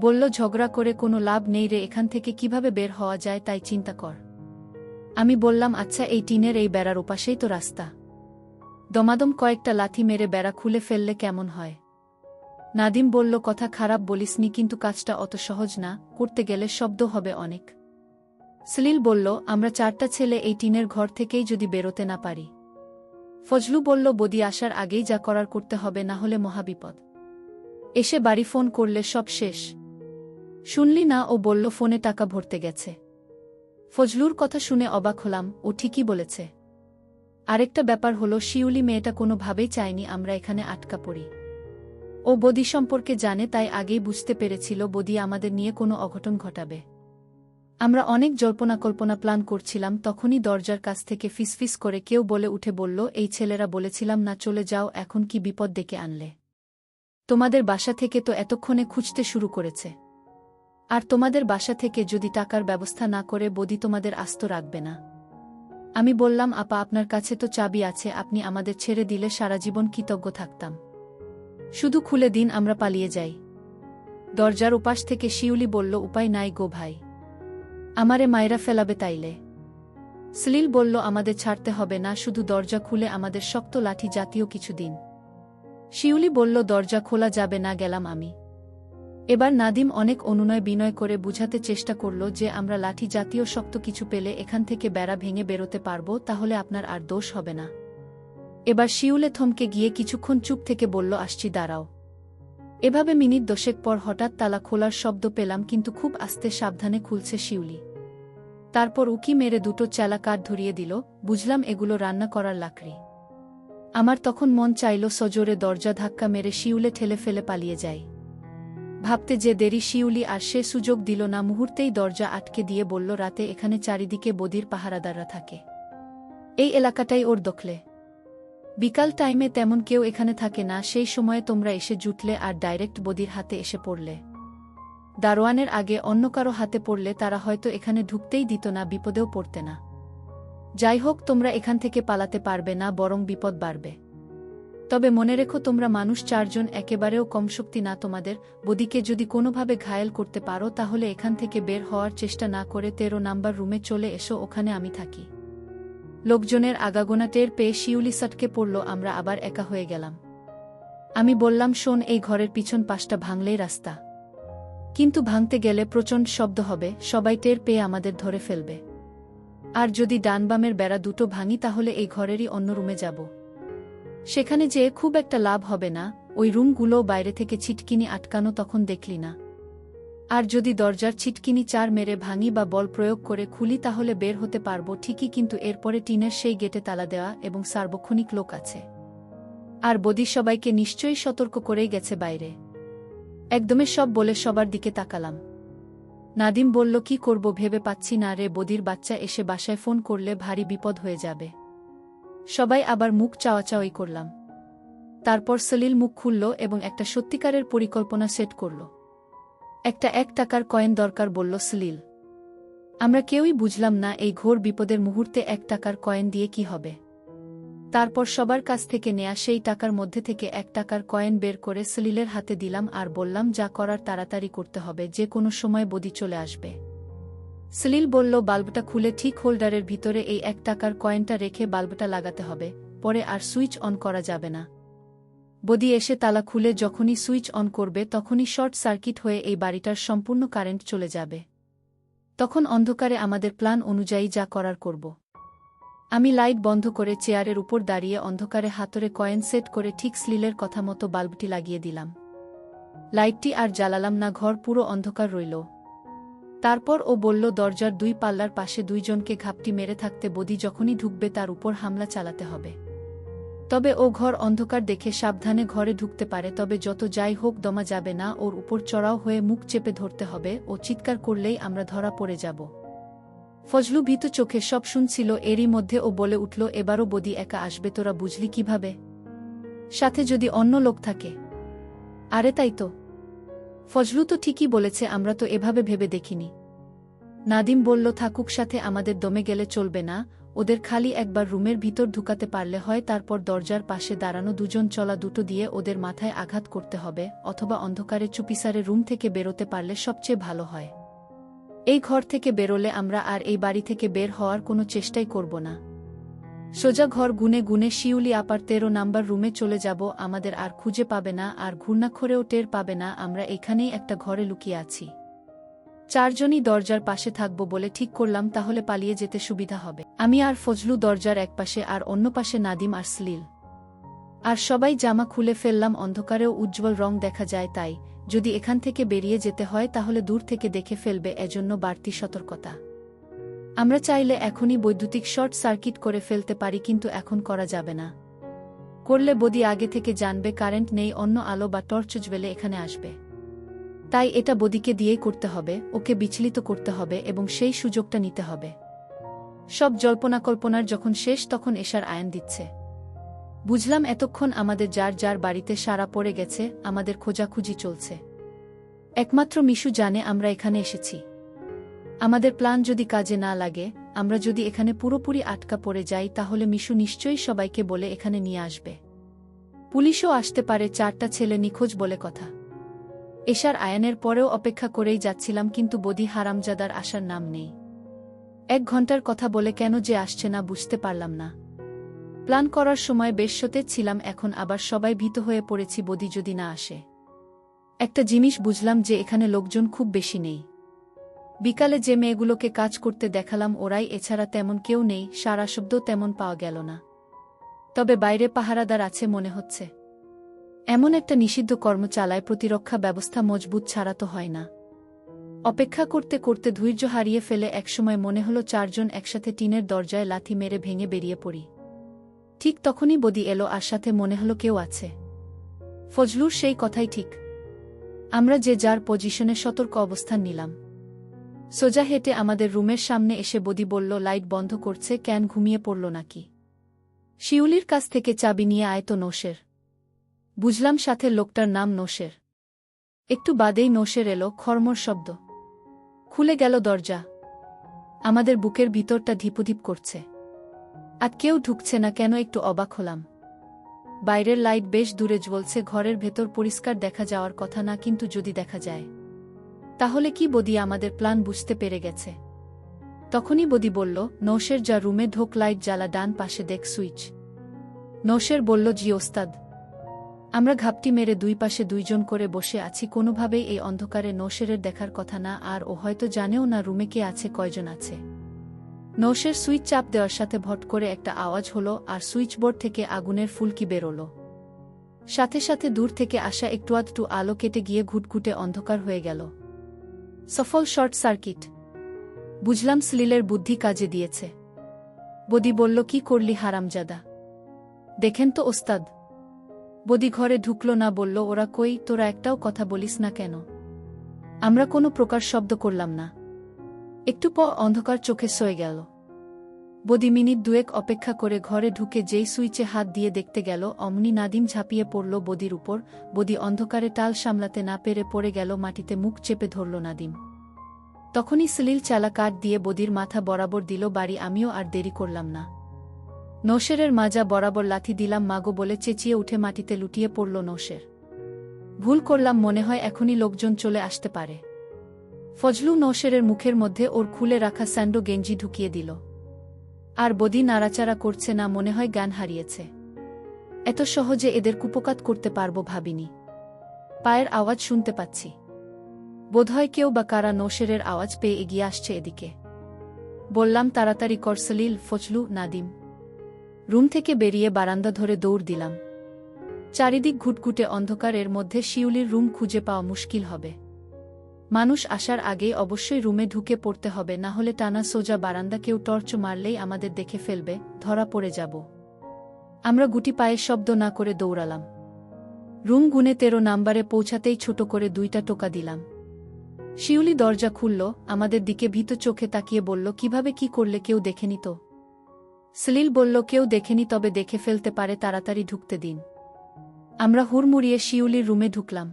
বলল, ঝগড়া করে কোনো লাভ নেই রে, এখান থেকে কিভাবে বের হওয়া যায় তাই চিন্তা কর। আমি বললাম, আচ্ছা, এই টিনের এই বেড়ার ওপাশেই তো রাস্তা, দমাদম কয়েকটা লাথি মেরে বেড়া খুলে ফেললে কেমন হয়? নাদিম বলল, কথা খারাপ বলিসনি, কিন্তু কাজটা অত সহজ না, করতে গেলে শব্দ হবে অনেক। সলিল বলল, আমরা 4টা ছেলে এই টিনের ঘর থেকেই যদি বেরোতে না পারি। ফজলু বলল, বদি আসার আগেই যা করার করতে হবে, না হলে মহাবিপদ। এসে বাড়ি ফোন করলে সব শেষ। শুনলি না, ও বলল ফোনে টাকা ভরতে গেছে। ফজলুর কথা শুনে অবাক হলাম, ও ঠিকই বলেছে। আরেকটা ব্যাপার হলো, শিউলি মেয়েটা কোনোভাবেই চায়নি আমরা এখানে আটকা পড়ি। ও বদি সম্পর্কে জানে, তাই আগেই বুঝতে পেরেছিল বদি আমাদের নিয়ে কোনো অঘটন ঘটাবে। আমরা অনেক জল্পনা কল্পনা প্ল্যান করছিলাম, তখনই দরজার কাছ থেকে ফিসফিস করে কেউ বলে উঠে বলল, এই ছেলেরা বলেছিলাম না চলে যাও, এখন কি বিপদ ডেকে আনলে? তোমাদের বাসা থেকে তো এতক্ষণে খুঁজতে শুরু করেছে। আর তোমাদের বাসা থেকে যদি টাকার ব্যবস্থা না করে বদি তোমাদের আস্ত রাখবে না। আমি বললাম, আপা, আপনার কাছে তো চাবি আছে, আপনি আমাদের ছেড়ে দিলে সারা জীবন কৃতজ্ঞ থাকতাম। শুধু খুলে দিন, আমরা পালিয়ে যাই। দরজার উপাস থেকে শিউলি বলল, উপায় নাই গো ভাই, আমারে মায়েরা ফেলাবে তাইলে। সলিল বলল, আমাদের ছাড়তে হবে না, শুধু দরজা খুলে আমাদের শক্ত লাঠি জাতীয় কিছু দিন। শিউলি বলল, দরজা খোলা যাবে না, গেলাম আমি। এবার নাদিম অনেক অনুনয় বিনয় করে বুঝাতে চেষ্টা করল যে আমরা লাঠি জাতীয় শক্ত কিছু পেলে এখান থেকে বেড়া ভেঙে বেরোতে পারব, তাহলে আপনার আর দোষ হবে না। এবার শিউলে থমকে গিয়ে কিছুক্ষণ চুপ থেকে বলল, আসছি, দাঁড়াও। এভাবে মিনিট 10 পর হঠাৎ তালা খোলার শব্দ পেলাম, কিন্তু খুব আস্তে সাবধানে খুলছে শিউলি। তারপর উকি মেরে 2টো চেলা কাঠ ধরিয়ে দিল, বুঝলাম এগুলো রান্না করার লাকড়ি। আমার তখন মন চাইল সজোরে দরজা ধাক্কা মেরে শিউলে ঠেলে ফেলে পালিয়ে যাই। ভাবতে যে দেরি, শিউলি আর সে সুযোগ দিল না, মুহূর্তেই দরজা আটকে দিয়ে বলল, রাতে এখানে চারিদিকে বদির পাহারাদাররা থাকে, এই এলাকাটাই ওর দখলে। বিকাল টাইমে তেমন কেউ এখানে থাকে না, সেই সময়ে তোমরা এসে জুটলে আর ডাইরেক্ট বদির হাতে এসে পড়লে। দারোয়ানের আগে অন্য কারো হাতে পড়লে তারা হয়তো এখানে ঢুকতেই দিত না, বিপদেও পড়তে না। যাই হোক, তোমরা এখান থেকে পালাতে পারবে না, বরং বিপদ বাড়বে। তবে মনে রেখো, তোমরা মানুষ 4 জন, একেবারেও কম শক্তি না তোমাদের। বদিকে যদি কোনোভাবে ঘায়েল করতে পারো তাহলে এখান থেকে বের হওয়ার চেষ্টা না করে 13 নাম্বার রুমে চলে এসো, ওখানে আমি থাকি। লোকজনের আগাগোনা টের পেয়ে শিউলি সটকে পড়ল, আমরা আবার একা হয়ে গেলাম। আমি বললাম, শোন, এই ঘরের পিছন পাশটা ভাঙলেই রাস্তা, কিন্তু ভাঙতে গেলে প্রচণ্ড শব্দ হবে, সবাই টের পেয়ে আমাদের ধরে ফেলবে। আর যদি ডান বামের বেড়া দুটো ভাঙি তাহলে এই ঘরেরই অন্য রুমে যাব। সেখানে যেয়ে খুব একটা লাভ হবে না, ওই রুমগুলো বাইরে থেকে ছিটকিনি আটকানো, তখন দেখলি না। আর যদি দরজার ছিটকিনি 4 মেরে ভাঙি বা বল প্রয়োগ করে খুলি তাহলে বের হতে পারবো ঠিকই, কিন্তু এরপরে টিনের সেই গেটে তালা দেওয়া এবং সার্বক্ষণিক লোক আছে। আর বদি সবাইকে নিশ্চয়ই সতর্ক করেই গেছে বাইরে। একদমে সব বলে সবার দিকে তাকালাম। নাদিম বলল, কি করব ভেবে পাচ্ছি না রে, বদির বাচ্চা এসে বাসায় ফোন করলে ভারী বিপদ হয়ে যাবে। সবাই আবার মুখ চাওয়াচাওয়ি করলাম। তারপর সলিল মুখ খুলল এবং একটা সত্যিকারের পরিকল্পনা সেট করল। একটা 1 টাকার কয়েন দরকার বলল সলিল। আমরা কেউই বুঝলাম না এই ঘোর বিপদের মুহূর্তে 1 টাকার কয়েন দিয়ে কি হবে। তারপর সবার কাছ থেকে নেয়া সেই টাকার মধ্যে থেকে 1 টাকার কয়েন বের করে সলিলের হাতে দিলাম আর বললাম, যা করার তাড়াতাড়ি করতে হবে, যে কোনো সময় বদি চলে আসবে। সলিল বলল, বাল্বটা খুলে ঠিক হোল্ডারের ভিতরে এই 1 টাকার কয়েনটা রেখে বাল্বটা লাগাতে হবে, পরে আর সুইচ অন করা যাবে না। বদি এসে তালা খুলে যখনই সুইচ অন করবে তখনই শর্ট সার্কিট হয়ে এই বাড়িটার সম্পূর্ণ কারেন্ট চলে যাবে। তখন অন্ধকারে আমাদের প্ল্যান অনুযায়ী যা করার করব। আমি লাইট বন্ধ করে চেয়ারের উপর দাঁড়িয়ে অন্ধকারে হাতরে কয়েন সেট করে ঠিক সলিলের কথা মতো বাল্বটি লাগিয়ে দিলাম। লাইটটি আর জ্বালালাম না, ঘর পুরো অন্ধকার রইল। তারপর ও বলল, দরজার 2 পাল্লার পাশে 2 জনকে ঘাপটি মেরে থাকতে, বদি যখনই ঢুকবে তার উপর হামলা চালাতে হবে। তবে ও ঘর অন্ধকার দেখে সাবধানে ঘরে ঢুকতে পারে, তবে যত যাই হোক দমা যাবে না, ওর উপর চড়াও হয়ে মুখ চেপে ধরতে হবে, ও চিৎকার করলেই আমরা ধরা পড়ে যাব। ফজলু ভীতু চোখে সব শুনছিল, এরই মধ্যে ও বলে উঠল, এবারও বদি একা আসবে, তোরা বুঝলি কিভাবে? সাথে যদি অন্য লোক থাকে? আরে তাই তো, ফজলু তো ঠিকই বলেছে, আমরা তো এভাবে ভেবে দেখিনি। নাদিম বলল, থাকুক সাথে, আমাদের দমে গেলে চলবে না, ওদের খালি একবার রুমের ভিতর ঢুকাতে পারলে হয়, তারপর দরজার পাশে দাঁড়ানো 2 জন চলা দুটো দিয়ে ওদের মাথায় আঘাত করতে হবে, অথবা অন্ধকারে চুপিসারে রুম থেকে বেরোতে পারলে সবচেয়ে ভালো হয়। এই ঘর থেকে বেরোলে আমরা আর এই বাড়ি থেকে বের হওয়ার কোনো চেষ্টাই করব না। সোজা ঘর গুনে গুনে শিউলি আপার 13 নাম্বার রুমে চলে যাব, আমাদের আর খুঁজে পাবে না, আর ঘূর্ণাক্ষরেও টের পাবে না আমরা এখানেই একটা ঘরে লুকিয়ে আছি। 4 জনই দরজার পাশে থাকব বলে ঠিক করলাম, তাহলে পালিয়ে যেতে সুবিধা হবে। আমি আর ফজলু দরজার একপাশে আর অন্য পাশে নাদিম আর সলিল। আর সবাই জামা খুলে ফেললাম, অন্ধকারেও উজ্জ্বল রং দেখা যায়, তাই যদি এখান থেকে বেরিয়ে যেতে হয় তাহলে দূর থেকে দেখে ফেলবে, এজন্য বাড়তি সতর্কতা। আমরা চাইলে এখনই বৈদ্যুতিক শর্ট সার্কিট করে ফেলতে পারি, কিন্তু এখন করা যাবে না। করলে বদি আগে থেকে জানবে কারেন্ট নেই, অন্য আলো বা টর্চ জ্বেলে এখানে আসবে। তাই এটা বদিকে দিয়েই করতে হবে, ওকে বিচলিত করতে হবে এবং সেই সুযোগটা নিতে হবে। সব জল্পনাকল্পনার যখন শেষ তখন এশার আয়ান দিচ্ছে। বুঝলাম এতক্ষণ আমাদের যার যার বাড়িতে সারা পড়ে গেছে, আমাদের খোঁজাখুঁজি চলছে। একমাত্র মিশু জানে আমরা এখানে এসেছি। আমাদের প্ল্যান যদি কাজে না লাগে, আমরা যদি এখানে পুরোপুরি আটকা পড়ে যাই, তাহলে মিশু নিশ্চয়ই সবাইকে বলে এখানে নিয়ে আসবে। পুলিশও আসতে পারে, 4টা ছেলে নিখোঁজ বলে কথা। এশার আয়ানের পরেও অপেক্ষা করেই যাচ্ছিলাম, কিন্তু বদি হারামজাদার আসার নাম নেই। 1 ঘন্টার কথা বলে কেন যে আসছে না বুঝতে পারলাম না। প্ল্যান করার সময় বেশ সতেজ ছিলাম, এখন আবার সবাই ভীত হয়ে পড়েছি বদি যদি না আসে। একটা জিনিস বুঝলাম যে এখানে লোকজন খুব বেশি নেই। বিকালে যে মেয়েগুলোকে কাজ করতে দেখালাম ওরাই, এছাড়া তেমন কেউ নেই, সারা শব্দ তেমন পাওয়া গেল না। তবে বাইরে পাহারাদার আছে মনে হচ্ছে। এমন একটা নিষিদ্ধ কর্ম চালায়, প্রতিরক্ষা ব্যবস্থা মজবুত ছাড়া তো হয় না। অপেক্ষা করতে করতে ধৈর্য হারিয়ে ফেলে একসময় মনে হলো 4 জন একসাথে টিনের দরজায় লাথি মেরে ভেঙে বেরিয়ে পড়ি। ঠিক তখনই বদি এলো, আর সাথে মনে হলো কেউ আছে। ফজলুর সেই কথাই ঠিক। আমরা যে যার পজিশনে সতর্ক অবস্থান নিলাম। সোজা হেঁটে আমাদের রুমের সামনে এসে বদি বলল, লাইট বন্ধ করছে কেন, ঘুমিয়ে পড়ল নাকি? শিউলির কাছ থেকে চাবি নিয়ে আয় তো নৌশের। বুঝলাম সাথে লোকটার নাম নৌশের। একটু বাদেই নৌশের এলো, খড়মড় শব্দ। খুলে গেল দরজা। আমাদের বুকের ভিতরটা ধিপুধিপ করছে। আর কেউ ঢুকছে না কেন, একটু অবাক হলাম। বাইরের লাইট বেশ দূরে জ্বলছে, ঘরের ভেতর পরিষ্কার দেখা যাওয়ার কথা না, কিন্তু যদি দেখা যায় তাহলে কি? বদি আমাদের প্ল্যান বুঝতে পেরে গেছে। তখনই বদি বলল, নৌশের যা রুমে ঢোক, লাইট জ্বালা, ডান পাশে দেখ সুইচ। নৌশের বলল, জি ওস্তাদ। আমরা ঘাপটি মেরে দুই পাশে দুইজন করে বসে আছি। কোনোভাবেই এই অন্ধকারে নৌশেরের দেখার কথা না, আর ও হয়তো জানেও না রুমে কে আছে, কয়জন আছে। নৌশের সুইচ চাপ দেওয়ার সাথে ভট করে একটা আওয়াজ হলো, আর সুইচবোর্ড থেকে আগুনের ফুলকি বেরোলো। সাথে সাথে দূর থেকে আসা একটু আধটু আলো কেটে গিয়ে ঘুটঘুটে অন্ধকার হয়ে গেল। সফল শর্ট সার্কিট। বুঝলাম সলিলের বুদ্ধি কাজে দিয়েছে। বদি বলল, কি করলি হারামজাদা? দেখেন তো ওস্তাদ। বদি ঘরে ঢুকল না, বলল, ওরা কই? তোরা একটাও কথা বলিস না কেন? আমরা কোনো প্রকার শব্দ করলাম না। একটু পর অন্ধকার চোখে সয়ে গেল। বদি মিনিট দুয়েক অপেক্ষা করে ঘরে ঢুকে যেই সুইচে হাত দিয়ে দেখতে গেল, অমনি নাদিম ঝাঁপিয়ে পড়ল বদির উপর। বদি অন্ধকারে টাল সামলাতে না পেরে পড়ে গেল মাটিতে, মুখ চেপে ধরল নাদিম। তখনই সলিল চালা কাঠ দিয়ে বদির মাথা বরাবর দিল বাড়ি। আমিও আর দেরি করলাম না, নৌশেরের মাজা বরাবর লাথি দিলাম। মাগো বলে চেঁচিয়ে উঠে মাটিতে লুটিয়ে পড়ল নৌশের। ভুল করলাম মনে হয়, এখনই লোকজন চলে আসতে পারে। ফজলু নৌশেরের মুখের মধ্যে ওর খুলে রাখা স্যান্ডো গেঞ্জি ঢুকিয়ে দিল। আর বদি নাড়াচাড়া করছে না, মনে হয় জ্ঞান হারিয়েছে। এত সহজে এদের কুপকাত করতে পারবো ভাবিনি। পায়ের আওয়াজ শুনতে পাচ্ছি। বোধহয় কেউ বা কারা নৌশেরের আওয়াজ পেয়ে এগিয়ে আসছে এদিকে। বললাম, তাড়াতাড়ি কর সলিল। ফজলু, নাদিম। রুম থেকে বেরিয়ে বারান্দা ধরে দৌড় দিলাম। চারিদিক ঘুটঘুটে অন্ধকার, এর মধ্যে শিউলির রুম খুঁজে পাওয়া মুশকিল হবে। মানুষ আসার আগেই অবশ্যই রুমে ঢুকে পড়তে হবে, না হলে টানা সোজা বারান্দা, কেউ টর্চ মারলেই আমাদের দেখে ফেলবে, ধরা পড়ে যাব। আমরা গুটি পায়ে শব্দ না করে দৌড়ালাম। রুম গুনে 13 নাম্বারে পৌঁছাতেই ছোট করে 2টা টোকা দিলাম। শিউলি দরজা খুলল, আমাদের দিকে ভীত চোখে তাকিয়ে বলল, কিভাবে কি করলে? কেউ দেখেনি তো? সলিল বলল, কেউ দেখেনি, তবে দেখে ফেলতে পারে, তাড়াতাড়ি ঢুকতে দিন। আমরা হুড়মুড়িয়ে শিউলির রুমে ঢুকলাম।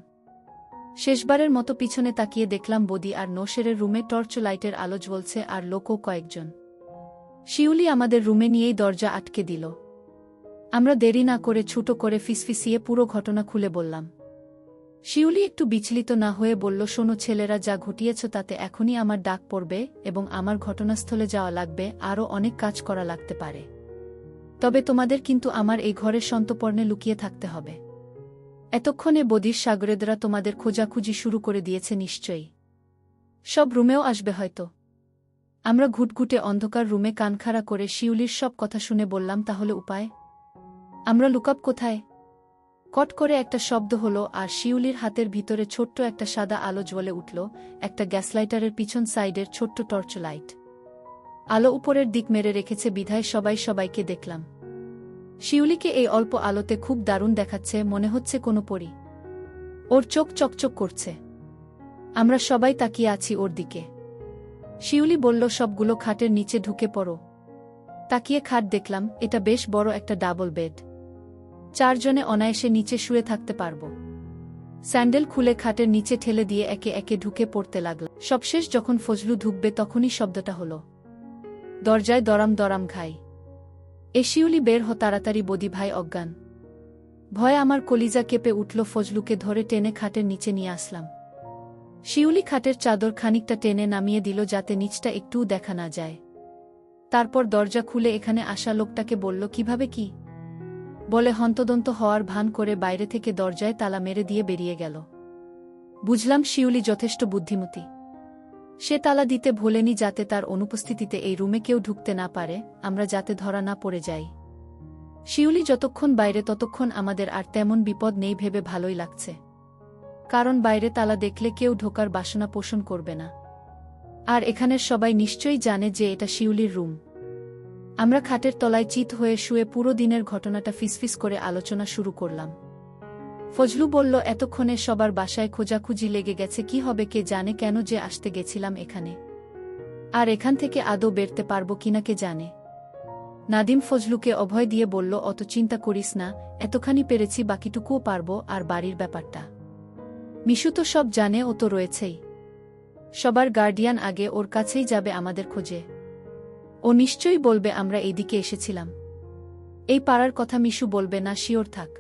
শেষবারের মতো পিছনে তাকিয়ে দেখলাম বদি আর নৌশেরের রুমে টর্চ লাইটের আলো জ্বলছে, আর লোকও কয়েকজন। শিউলি আমাদের রুমে নিয়েই দরজা আটকে দিল। আমরা দেরি না করে ছোট করে ফিসফিসিয়ে পুরো ঘটনা খুলে বললাম। শিউলি একটু বিচলিত না হয়ে বলল, শোনো ছেলেরা, যা ঘটিয়েছ তাতে এখনই আমার ডাক পড়বে এবং আমার ঘটনাস্থলে যাওয়া লাগবে, আরও অনেক কাজ করা লাগতে পারে। তবে তোমাদের কিন্তু আমার এই ঘরের সন্তর্পণে লুকিয়ে থাকতে হবে। এতক্ষণে বদির সাগরেদরা তোমাদের খোঁজাখুঁজি শুরু করে দিয়েছে নিশ্চয়ই। সব রুমেও আসবে হয়তো। আমরা ঘুটঘুটে অন্ধকার রুমে কানখাড়া করে শিউলির সব কথা শুনে বললাম, তাহলে উপায়? আমরা লুকাব কোথায়? কট করে একটা শব্দ হলো, আর শিউলির হাতের ভিতরে ছোট্ট একটা সাদা আলো জ্বলে উঠল, একটা গ্যাসলাইটারের পিছন সাইডের ছোট্ট টর্চ লাইট। আলো উপরের দিক মেরে রেখেছে বিধায় সবাইকে দেখলাম। শিউলিকে এই অল্প আলোতে খুব দারুণ দেখাচ্ছে, মনে হচ্ছে কোনো পরী। ওর চোখ চকচক করছে। আমরা সবাই তাকিয়ে আছি ওর দিকে। শিউলি বলল, সবগুলো খাটের নিচে ঢুকে পড়ো। তাকিয়ে খাট দেখলাম, এটা বেশ বড় একটা ডাবল বেড। 4 জনে অনায়াসে নিচে শুয়ে থাকতে পারব। স্যান্ডেল খুলে খাটের নিচে ঠেলে দিয়ে একে একে ঢুকে পড়তে লাগল। সবশেষ যখন ফজলু ঢুকবে তখনই শব্দটা হলো। দরজায় দরাম দরাম ঘাই। এ শিউলি, বের হ তাড়াতাড়ি, বদি ভাই অজ্ঞান। ভয়ে আমার কলিজা কেঁপে উঠল। ফজলুকে ধরে টেনে খাটের নিচে নিয়ে আসলাম। শিউলি খাটের চাদর খানিকটা টেনে নামিয়ে দিল যাতে নিচটা একটুও দেখা না যায়। তারপর দরজা খুলে এখানে আসা লোকটাকে বলল, কিভাবে কি বলে হন্তদন্ত হওয়ার ভান করে বাইরে থেকে দরজায় তালা মেরে দিয়ে বেরিয়ে গেল। বুঝলাম শিউলি যথেষ্ট বুদ্ধিমতী। সে তালা দিতে ভোলেনি যাতে তার অনুপস্থিতিতে এই রুমে কেউ ঢুকতে না পারে, আমরা যাতে ধরা না পড়ে যাই। শিউলি যতক্ষণ বাইরে ততক্ষণ আমাদের আর তেমন বিপদ নেই ভেবে ভালোই লাগছে। কারণ বাইরে তালা দেখলে কেউ ঢোকার বাসনা পোষণ করবে না। আর এখানের সবাই নিশ্চয়ই জানে যে এটা শিউলির রুম। আমরা খাটের তলায় চিত হয়ে শুয়ে পুরো দিনের ঘটনাটা ফিসফিস করে আলোচনা শুরু করলাম। ফজলু বলল, এতক্ষণে সবার বাসায় খোঁজাখুঁজি লেগে গেছে, কি হবে কে জানে, কেন যে আসতে গেছিলাম এখানে, আর এখান থেকে আদৌ বেরতে পারবো কিনা কে জানে। নাদিম ফজলুকে অভয় দিয়ে বলল, অত চিন্তা করিস না, এতখানি পেরেছি, বাকিটুকুও পারব। আর বাড়ির ব্যাপারটা মিশু তো সব জানে, ও তো রয়েছেই। সবার গার্ডিয়ান, আগে ওর কাছেই যাবে আমাদের খোঁজে। ও নিশ্চয়ই বলবে আমরা এইদিকে এসেছিলাম। এই পাড়ার কথা মিশু বলবে না, শিওর থাক।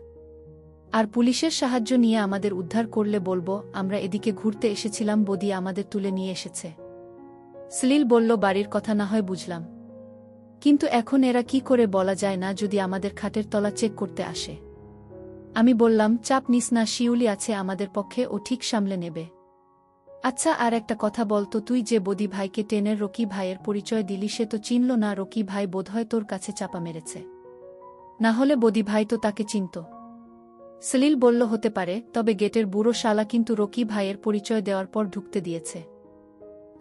আর পুলিশের সাহায্য নিয়ে আমাদের উদ্ধার করলে বলবো আমরা এদিকে ঘুরতে এসেছিলাম, বদি আমাদের তুলে নিয়ে এসেছে। সলিল বলল, বাড়ির কথা না হয় বুঝলাম, কিন্তু এখন এরা কি করে বলা যায় না যদি আমাদের খাটের তলা চেক করতে আসে। আমি বললাম, চাপ নিস না, শিউলি আছে আমাদের পক্ষে, ও ঠিক সামলে নেবে। আচ্ছা, আর একটা কথা বলতো, তুই যে বদি ভাইকে টেনের রকি ভাইয়ের পরিচয় দিলি, সে তো চিনল না। রকি ভাই বোধহয় তোর কাছে চাপা মেরেছে, না হলে বদি ভাই তো তাকে চিনত। সলিল বলল, হতে পারে, তবে গেটের বুড়ো শালা কিন্তু রকি ভাইয়ের পরিচয় দেওয়ার পর ঢুকতে দিয়েছে।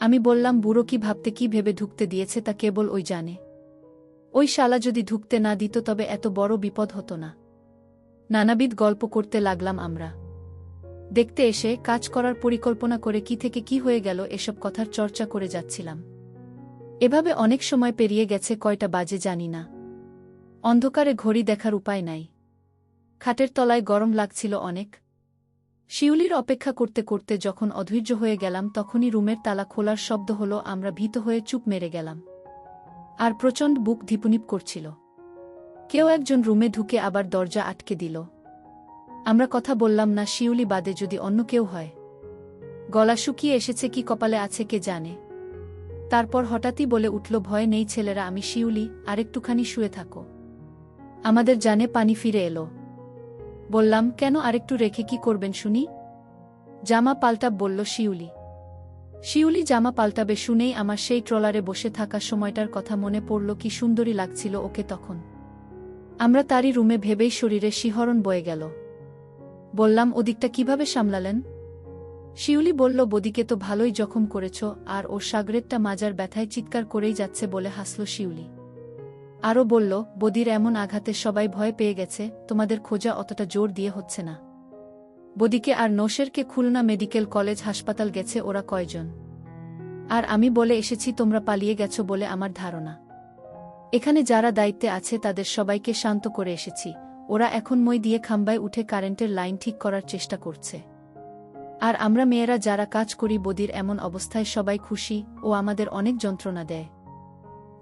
আমি বললাম, বুড়ো কি ভাবতে, কি ভেবে ঢুকতে দিয়েছে তা কেবল ওই জানে। ওই শালা যদি ঢুকতে না দিত তবে এত বড় বিপদ হতো না। নানাবিধ গল্প করতে লাগলাম আমরা। দেখতে এসে কাজ করার পরিকল্পনা করে কি থেকে কি হয়ে গেল এসব কথার চর্চা করে যাচ্ছিলাম। এভাবে অনেক সময় পেরিয়ে গেছে, কয়টা বাজে জানি না। অন্ধকারে ঘড়ি দেখার উপায় নাই। খাটের তলায় গরম লাগছিল অনেক। শিউলির অপেক্ষা করতে করতে যখন অধৈর্য হয়ে গেলাম, তখনই রুমের তালা খোলার শব্দ হলো। আমরা ভীত হয়ে চুপ মেরে গেলাম। আর প্রচণ্ড বুক ধিপুনিপ করছিল। কেউ একজন রুমে ঢুকে আবার দরজা আটকে দিল। আমরা কথা বললাম না, শিউলি বাদে যদি অন্য কেউ হয়। গলা শুকিয়ে এসেছে কি কপালে আছে কে জানে। তারপর হঠাৎই বলে উঠল, ভয় নেই ছেলেরা, আমি শিউলি, আরেকটুখানি শুয়ে থাকো। আমাদের জানে পানি ফিরে এলো। বললাম, কেন, আরেকটু রেখে কি করবেন শুনি? জামা পাল্টাব, বলল শিউলি। শিউলি জামা পাল্টাবে শুনেই আমার সেই ট্রলারে বসে থাকা সময়টার কথা মনে পড়ল। কি সুন্দরী লাগছিল ওকে তখন। আমরা তারই রুমে ভেবেই শরীরে শিহরণ বয়ে গেল। বললাম, ওদিকটা কিভাবে সামলালেন? শিউলি বলল, বদিকে তো ভালোই জখম করেছ, আর ওর সাগরেরটা মাজার ব্যথায় চিৎকার করেই যাচ্ছে, বলে হাসল শিউলি। আরও বলল, বদির এমন আঘাতে সবাই ভয় পেয়ে গেছে, তোমাদের খোঁজা অতটা জোর দিয়ে হচ্ছে না। বদিকে আর নৌশেরকে খুলনা মেডিকেল কলেজ হাসপাতাল গেছে ওরা কয়জন। আর আমি বলে এসেছি তোমরা পালিয়ে গেছো বলে আমার ধারণা। এখানে যারা দায়িত্বে আছে তাদের সবাইকে শান্ত করে এসেছি। ওরা এখন মই দিয়ে খাম্বায় উঠে কারেন্টের লাইন ঠিক করার চেষ্টা করছে। আর আমরা মেয়েরা যারা কাজ করি বদির এমন অবস্থায় সবাই খুশি, ও আমাদের অনেক যন্ত্রণা দেয়।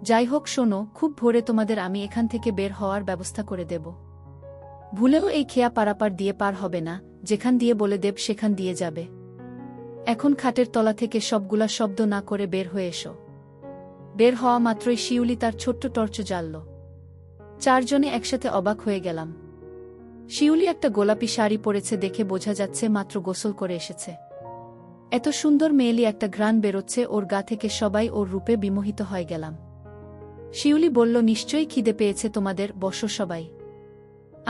যাই হোক শোনো, খুব ভোরে তোমাদের আমি এখান থেকে বের হওয়ার ব্যবস্থা করে দেব। ভুলেও এই খেয়া পারাপার দিয়ে পার হবে না, যেখান দিয়ে বলে দেব সেখান দিয়ে যাবে। এখন খাটের তলা থেকে সবগুলা শব্দ না করে বের হয়ে এসো। বের হওয়া মাত্রই শিউলি তার ছোট্ট টর্চ জ্বালল। চারজনে একসাথে অবাক হয়ে গেলাম। শিউলি একটা গোলাপি শাড়ি পরেছে দেখে বোঝা যাচ্ছে মাত্র গোসল করে এসেছে। এত সুন্দর মেয়েলি একটা ঘ্রাণ বেরোচ্ছে ওর গা থেকে, সবাই ওর রূপে বিমোহিত হয়ে গেলাম। শিউলি বলল, নিশ্চয়ই খিদে পেয়েছে তোমাদের, বসো সবাই।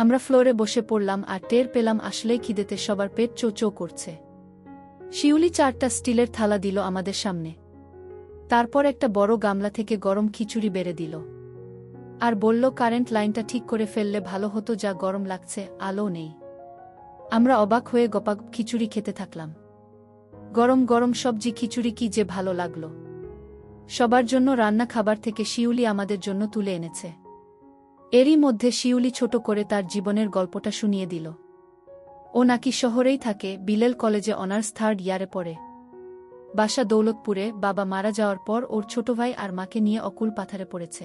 আমরা ফ্লোরে বসে পড়লাম আর টের পেলাম আসলেই খিদেতে সবার পেট চো চো করছে। শিউলি 4টা স্টিলের থালা দিল আমাদের সামনে। তারপর একটা বড় গামলা থেকে গরম খিচুড়ি বেড়ে দিল। আর বলল, কারেন্ট লাইনটা ঠিক করে ফেললে ভালো হতো, যা গরম লাগছে, আলো নেই। আমরা অবাক হয়ে গপাগপ খিচুড়ি খেতে থাকলাম। গরম গরম সবজি খিচুড়ি কি যে ভালো লাগলো। সবার জন্য রান্না খাবার থেকে শিউলি আমাদের জন্য তুলে এনেছে। এরই মধ্যে শিউলি ছোট করে তার জীবনের গল্পটা শুনিয়ে দিল। ও নাকি শহরেই থাকে, বিলেল কলেজে অনার্স 3rd ইয়ারে পড়ে। বাসা দৌলতপুরে, বাবা মারা যাওয়ার পর ওর ছোট ভাই আর মাকে নিয়ে অকুল পাথারে পড়েছে।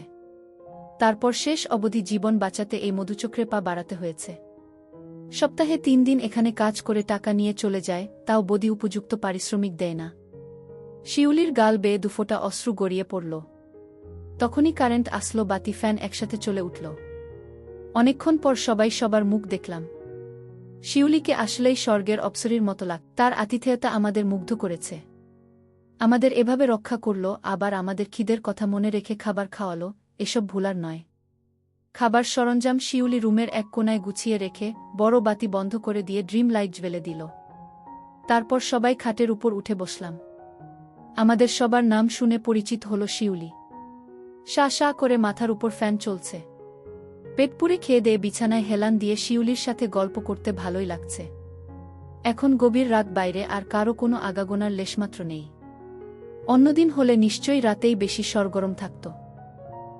তারপর শেষ অবধি জীবন বাঁচাতে এই মধুচক্রে পা বাড়াতে হয়েছে। সপ্তাহে 3 দিন এখানে কাজ করে টাকা নিয়ে চলে যায়, তাও বদি উপযুক্ত পারিশ্রমিক দেয় না। শিউলির গাল বেয়ে দুফোঁটা অশ্রু গড়িয়ে পড়ল। তখনই কারেন্ট আসলো, বাতি ফ্যান একসাথে চলে উঠল। অনেকক্ষণ পর সবাই সবার মুখ দেখলাম। শিউলিকে আসলেই স্বর্গের অপ্সরীর মতো লাগ। তার আতিথেয়তা আমাদের মুগ্ধ করেছে। আমাদের এভাবে রক্ষা করল, আবার আমাদের খিদের কথা মনে রেখে খাবার খাওয়ালো, এসব ভুলার নয়। খাবার সরঞ্জাম শিউলি রুমের এক কোনায় গুছিয়ে রেখে বড় বাতি বন্ধ করে দিয়ে ড্রিম লাইট জ্বেলে দিল। তারপর সবাই খাটের উপর উঠে বসলাম। আমাদের সবার নাম শুনে পরিচিত হল শিউলি। শা শা করে মাথার উপর ফ্যান চলছে। পেট পুরে খেয়ে দিয়ে বিছানায় হেলান দিয়ে শিউলির সাথে গল্প করতে ভালোই লাগছে। এখন গভীর রাত বাইরে, আর কারো কোনো আগাগোনার লেশমাত্র নেই। অন্যদিন হলে নিশ্চয়ই রাতেই বেশি সরগরম থাকত।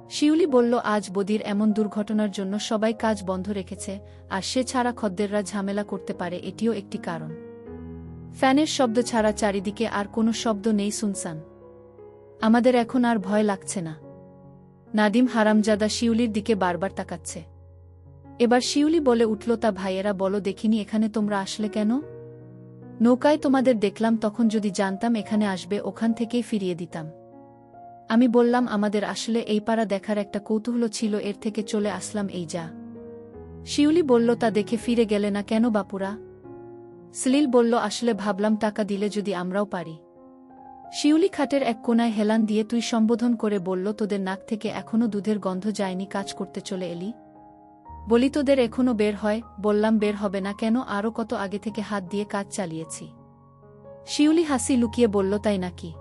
শিউলি বলল আজ বদির এমন দুর্ঘটনার জন্য সবাই কাজ বন্ধ রেখেছে, আর সে ছাড়া খদ্দেররা ঝামেলা করতে পারে এটিও একটি কারণ। ফ্যানের শব্দ ছাড়া চারিদিকে আর কোনো শব্দ নেই, শুনসান। আমাদের এখন আর ভয় লাগছে না। নাদিম হারামজাদা শিউলির দিকে বারবার তাকাচ্ছে। এবার শিউলি বলে উঠল, তা ভাইয়েরা বলো দেখিনি এখানে তোমরা আসলে কেন? নৌকায় তোমাদের দেখলাম, তখন যদি জানতাম এখানে আসবে ওখান থেকেই ফিরিয়ে দিতাম। আমি বললাম আমাদের আসলে এই পাড়া দেখার একটা কৌতূহল ছিল, এর থেকে চলে আসলাম এই যা। শিউলি বলল, তা দেখে ফিরে গেলে না কেন বাপুরা? সলিল বলল, আসলে ভাবলাম টাকা দিলে যদি আমরাও পারি। শিউলি খাটের এক কোনায় হেলান দিয়ে তুই সম্বোধন করে বলল, তোদের নাক থেকে এখনো দুধের গন্ধ যায়নি, কাজ করতে চলে এলি? বলি তোদের এখনো বের হয়? বললাম বের হবে না কেন, আরও কত আগে থেকে হাত দিয়ে কাজ চালিয়েছি। শিউলি হাসি লুকিয়ে বলল, তাই নাকি?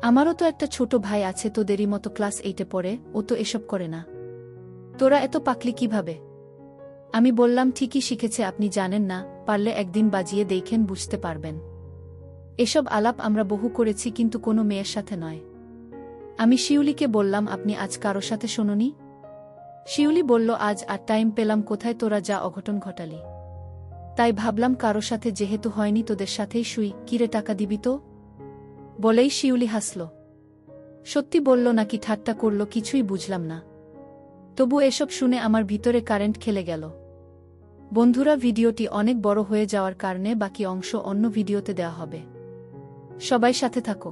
আমারও তো একটা ছোট ভাই আছে তোদেরই মতো, ক্লাস 8-এ পড়ে, ও তো এসব করে না। তোরা এত পাকলি কিভাবে? আমি বললাম ঠিকই শিখেছে, আপনি জানেন না, পারলে একদিন বাজিয়ে দেখেন, বুঝতে পারবেন। এসব আলাপ আমরা বহু করেছি, কিন্তু কোনো মেয়ের সাথে নয়। আমি শিউলিকে বললাম, আপনি আজ কারো সাথে শোনোনি? শিউলি বলল, আজ আর টাইম পেলাম কোথায়, তোরা যা অঘটন ঘটালি, তাই ভাবলাম কারো সাথে যেহেতু হয়নি তোদের সাথেই শুই। কিরে টাকা দিবি তো? বলেই শিউলি হাসল। সত্যি বলল নাকি ঠাট্টা করল কিছুই বুঝলাম না। তবু এসব শুনে আমার ভিতরে কারেন্ট খেলে গেল। বন্ধুরা, ভিডিওটি অনেক বড় হয়ে যাওয়ার কারণে বাকি অংশ অন্য ভিডিওতে দেওয়া হবে। সবাই সাথে থাকো।